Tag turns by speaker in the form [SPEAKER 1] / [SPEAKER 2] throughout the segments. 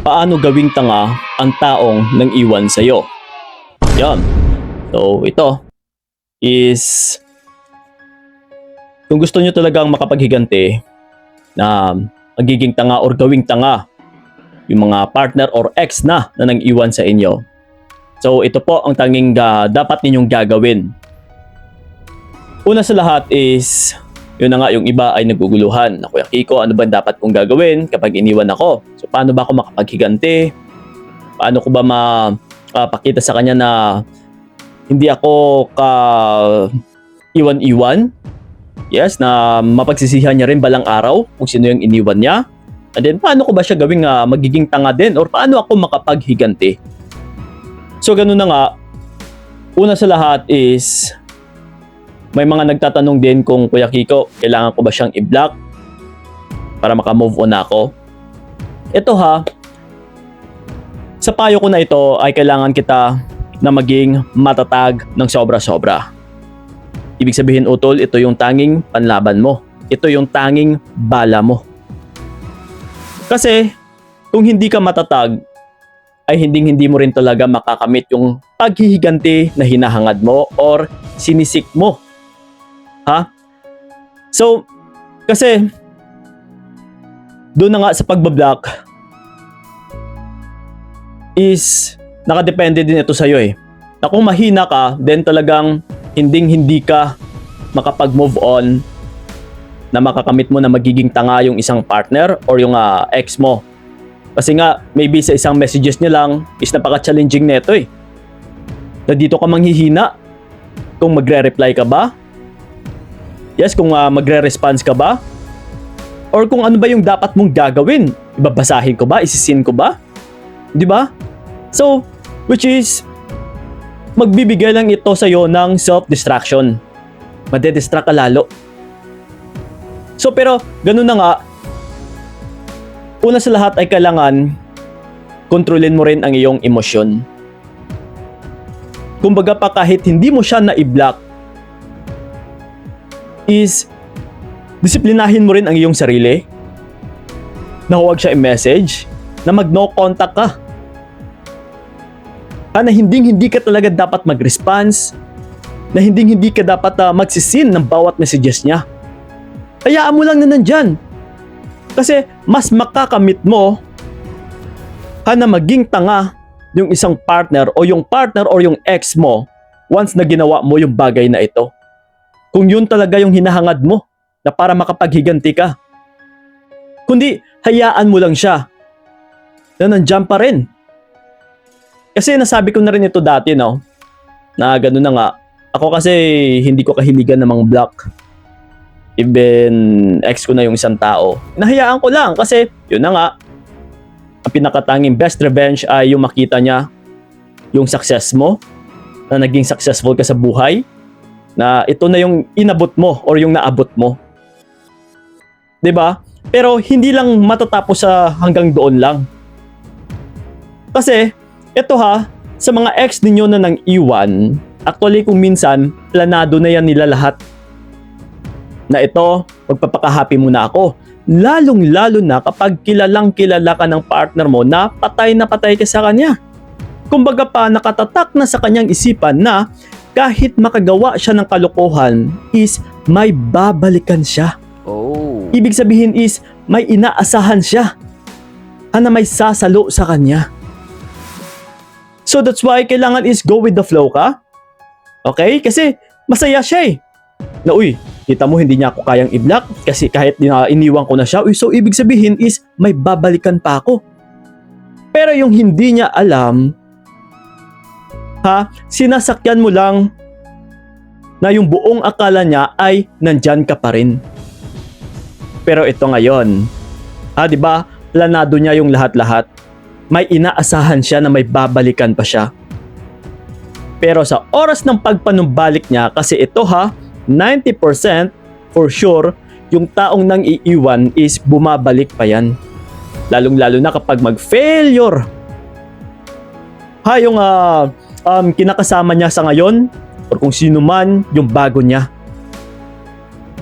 [SPEAKER 1] Paano gawing tanga ang taong nang iwan sa'yo? Yan. So, ito is kung gusto nyo talagang makapaghiganti na magiging tanga or gawing tanga yung mga partner or ex na nang iwan sa inyo. So, ito po ang tanging dapat ninyong gagawin. Una sa lahat is, yun na nga, yung iba ay naguguluhan. Na, Kuya Kiko, ano ba dapat kong gagawin kapag iniwan ako? So, paano ba ako makapaghiganti? Paano ko ba mapakita sa kanya na hindi ako iwan-iwan? Yes, na mapagsisihan niya rin balang araw kung sino yung iniwan niya. And then, paano ko ba siya gawing magiging tanga din? Or paano ako makapaghiganti? So, ganun na nga. Una sa lahat is, may mga nagtatanong din kung Kuya Kiko, kailangan ko ba siyang i-block para maka-move on ako? Ito sa payo ko na ito ay kailangan kita na maging matatag ng sobra-sobra. Ibig sabihin, utol, ito yung tanging panlaban mo. Ito yung tanging bala mo. Kasi kung hindi ka matatag, ay hindi mo rin talaga makakamit yung paghihiganti na hinahangad mo or sinisik mo. So, kasi doon na nga sa pagbablock is nakadepende din ito sa'yo eh. Na kung mahina ka, then talagang hindi ka makapag-move on na makakamit mo na magiging tanga yung isang partner or yung ex mo. Kasi nga, maybe sa isang messages niya lang is napaka-challenging neto eh. Na dito ka manghihina kung magre-reply ka ba? Yes, kung magre-response ka ba? Or kung ano ba yung dapat mong gagawin? Ibabasahin ko ba? Isisin ko ba? Di ba? So, which is, magbibigay lang ito sa'yo ng self-distraction. Madedistract ka lalo. So, pero, ganun na nga, una sa lahat ay kailangan kontrolin mo rin ang iyong emosyon. Kumbaga pa kahit hindi mo siya na-i-block, is disiplinahin mo rin ang iyong sarili na huwag siya i-message, na mag-no contact ka. Na hindi ka talaga dapat mag-response, na hindi ka dapat magsisin ng bawat messages niya. Hayaan mo lang na nandyan. Kasi mas makakamit mo na maging tanga yung isang partner o yung ex mo once na ginawa mo yung bagay na ito. Kung yun talaga yung hinahangad mo na para makapaghiganti ka. Kundi hayaan mo lang siya na nandyan pa rin. Kasi nasabi ko na rin ito dati, no? Na gano'n na nga. Ako kasi hindi ko kahiligan ng mga block. Even ex ko na yung isang tao. Nahayaan ko lang kasi yun na nga. Ang pinakatanging best revenge ay yung makita niya yung success mo. Na naging successful ka sa buhay. Na ito na yung inabot mo or yung naabot mo. 'Di ba? Pero hindi lang matatapos sa hanggang doon lang. Kasi ito sa mga ex ninyo na nang iwan, actually kung minsan planado na yan nila lahat. Na ito, magpapaka-happy muna ako. Lalong-lalo na kapag kilalang-kilala ka ng partner mo na patay ka sa kanya. Kumbaga pa nakatatak na sa kanyang isipan na kahit makagawa siya ng kalokohan is may babalikan siya.
[SPEAKER 2] Oh.
[SPEAKER 1] Ibig sabihin is may inaasahan siya na may sasalo sa kanya. So that's why kailangan is go with the flow ka. Okay? Kasi masaya siya eh. Na kita mo hindi niya ako kayang i-block kasi kahit iniwan ko na siya. So ibig sabihin is may babalikan pa ako. Pero yung hindi niya alam, sinasakyan mo lang na yung buong akala niya ay nandyan ka pa rin. Pero ito ngayon, di ba? Planado niya yung lahat-lahat. May inaasahan siya na may babalikan pa siya. Pero sa oras ng pagpanumbalik niya, kasi ito 90% for sure, yung taong nang iiwan is bumabalik pa yan. Lalong-lalo na kapag mag-failure. Yung kinakasama niya sa ngayon or kung sino man yung bago niya.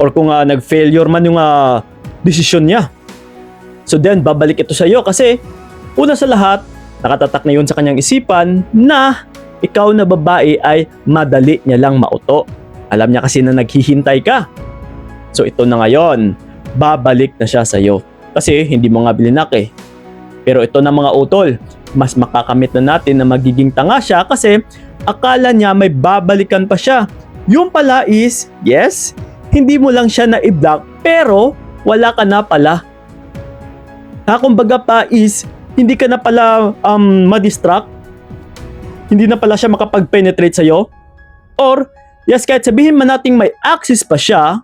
[SPEAKER 1] Or kung nag-failure man yung desisyon niya. So then, babalik ito sa iyo kasi Una sa lahat, nakatatak na yun sa kanyang isipan na ikaw na babae ay madali niya lang mauto. Alam niya kasi na naghihintay ka. So ito na ngayon, babalik na siya sa'yo. Kasi hindi mo nga bilinak eh. Pero ito na mga utol, mas makakamit na natin na magiging tanga siya kasi akala niya may babalikan pa siya. Yung pala is, yes, hindi mo lang siya na-block pero wala ka na pala. Kumbaga pa is, hindi ka na pala ma-distract. Hindi na pala siya makapag-penetrate sa'yo. Or, yes, kahit sabihin man nating may access pa siya,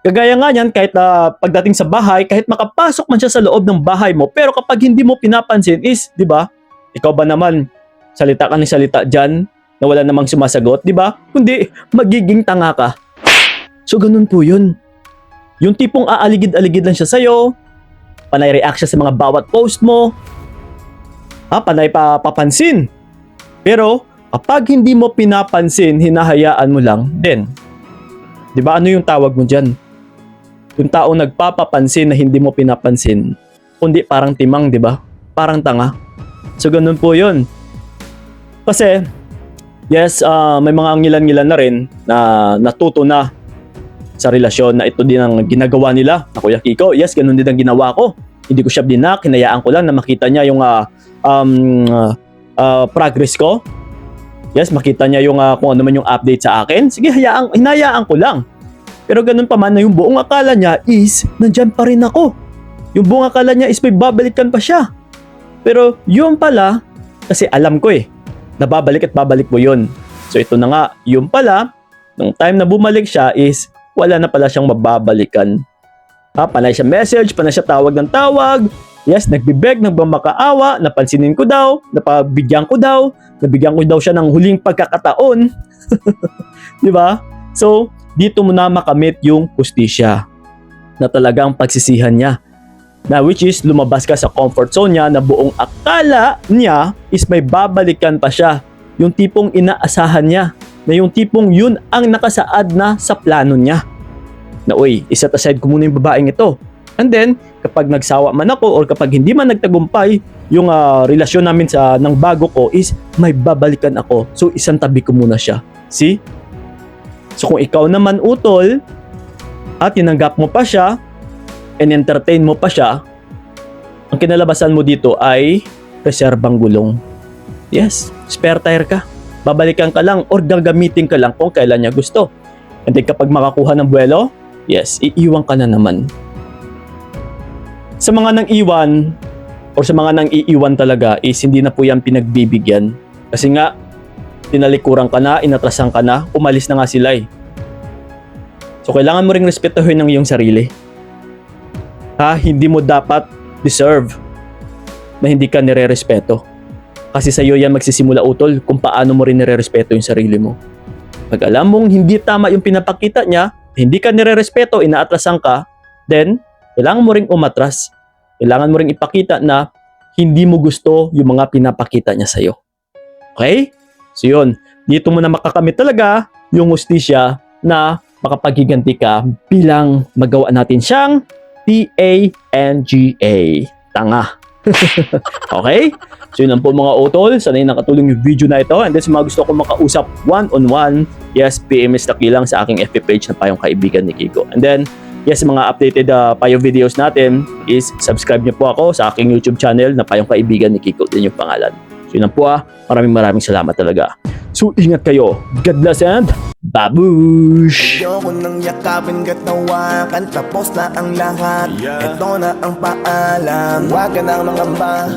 [SPEAKER 1] kagaya nga yan, kahit pagdating sa bahay, kahit makapasok man siya sa loob ng bahay mo, pero kapag hindi mo pinapansin is, di ba, ikaw ba naman, salita ka ng salita dyan, na wala namang sumasagot, di ba? Kundi, magiging tanga ka. So, ganun po yun. Yung tipong aaligid-aligid lang siya sa'yo, panay react siya sa mga bawat post mo, panay papansin. Pero, kapag hindi mo pinapansin, hinahayaan mo lang, then, di ba ano yung tawag mo dyan? Yung taong nagpapapansin na hindi mo pinapansin, kundi parang timang, di ba? Parang tanga. So, ganun po yun. Kasi, yes, may mga ngilan-ngilan na rin na natuto na sa relasyon na ito din ang ginagawa nila na Kuya Kiko. Yes, ganun din ang ginawa ko. Hindi ko siya dinak, hinayaan ko lang na makita niya yung progress ko. Yes, makita niya yung kung ano man yung update sa akin. Sige, hinayaan ko lang. Pero ganun pa man na yung buong akala niya is nandyan pa rin ako. Yung buong akala niya is may babalikan pa siya. Pero yun pala, kasi alam ko na babalik at babalik mo yun. So ito na nga, yun pala, nung time na bumalik siya is wala na pala siyang mababalikan. Panay siya message, panay siya tawag ng tawag. Yes, nagbibeg, nagmamakaawa, napansinin ko daw, nabigyan ko daw siya ng huling pagkakataon. Di ba? So, dito mo na makamit yung hustisya na talagang pagsisihan niya. Na which is, lumabas ka sa comfort zone niya na buong akala niya is may babalikan pa siya. Yung tipong inaasahan niya. Na yung tipong yun ang nakasaad na sa plano niya. Na uy, iset aside ko muna yung babaeng ito. And then, kapag nagsawa man ako or kapag hindi man nagtagumpay yung relasyon namin ng bago ko is may babalikan ako. So, isang tabi ko muna siya. See? So, kung ikaw naman utol at tinanggap mo pa siya and entertain mo pa siya, ang kinalabasan mo dito ay reserbang gulong. Yes, spare tire ka. Babalikan ka lang or gagamitin ka lang kung kailan niya gusto. And then kapag makakuha ng buwelo, yes, iiwan ka na naman. Sa mga nang iwan or sa mga nang iiwan talaga is hindi na po yan pinagbibigyan. Kasi nga, tinalikuran ka na, inatrasan ka na, umalis na nga sila eh. So kailangan mo ring respetuhin ng iyong sarili. Hindi mo dapat deserve na hindi ka nire-respeto. Kasi sa iyo yan magsisimula utol kung paano mo rin nire-respeto yung sarili mo. Pag alam mong hindi tama yung pinapakita niya, hindi ka nire-respeto, inaatrasan ka, then kailangan mo ring umatras. Kailangan mo ring ipakita na hindi mo gusto yung mga pinapakita niya sa'yo. Okay? So yun, dito mo na makakamit talaga yung hustisya na makapaghiganti ka bilang magawa natin siyang TANGA. Tanga. Okay? So yun lang po mga utol. Sana'y nakatulong yung video na ito. And then sa mga gusto ko makausap one-on-one, yes, PMS Taki lang sa aking FB page na Payong Kaibigan ni Kiko. And then, yes, mga updated Payo videos natin is subscribe niyo po ako sa aking YouTube channel na Payong Kaibigan ni Kiko. Din yung pangalan. So yun lang po Maraming salamat talaga. So ingat kayo. God bless and babush!
[SPEAKER 2] Ayoko nang yakapin kat nawakan, tapos na ang lahat. Ito na ang paalam, huwag ka nang mangamba.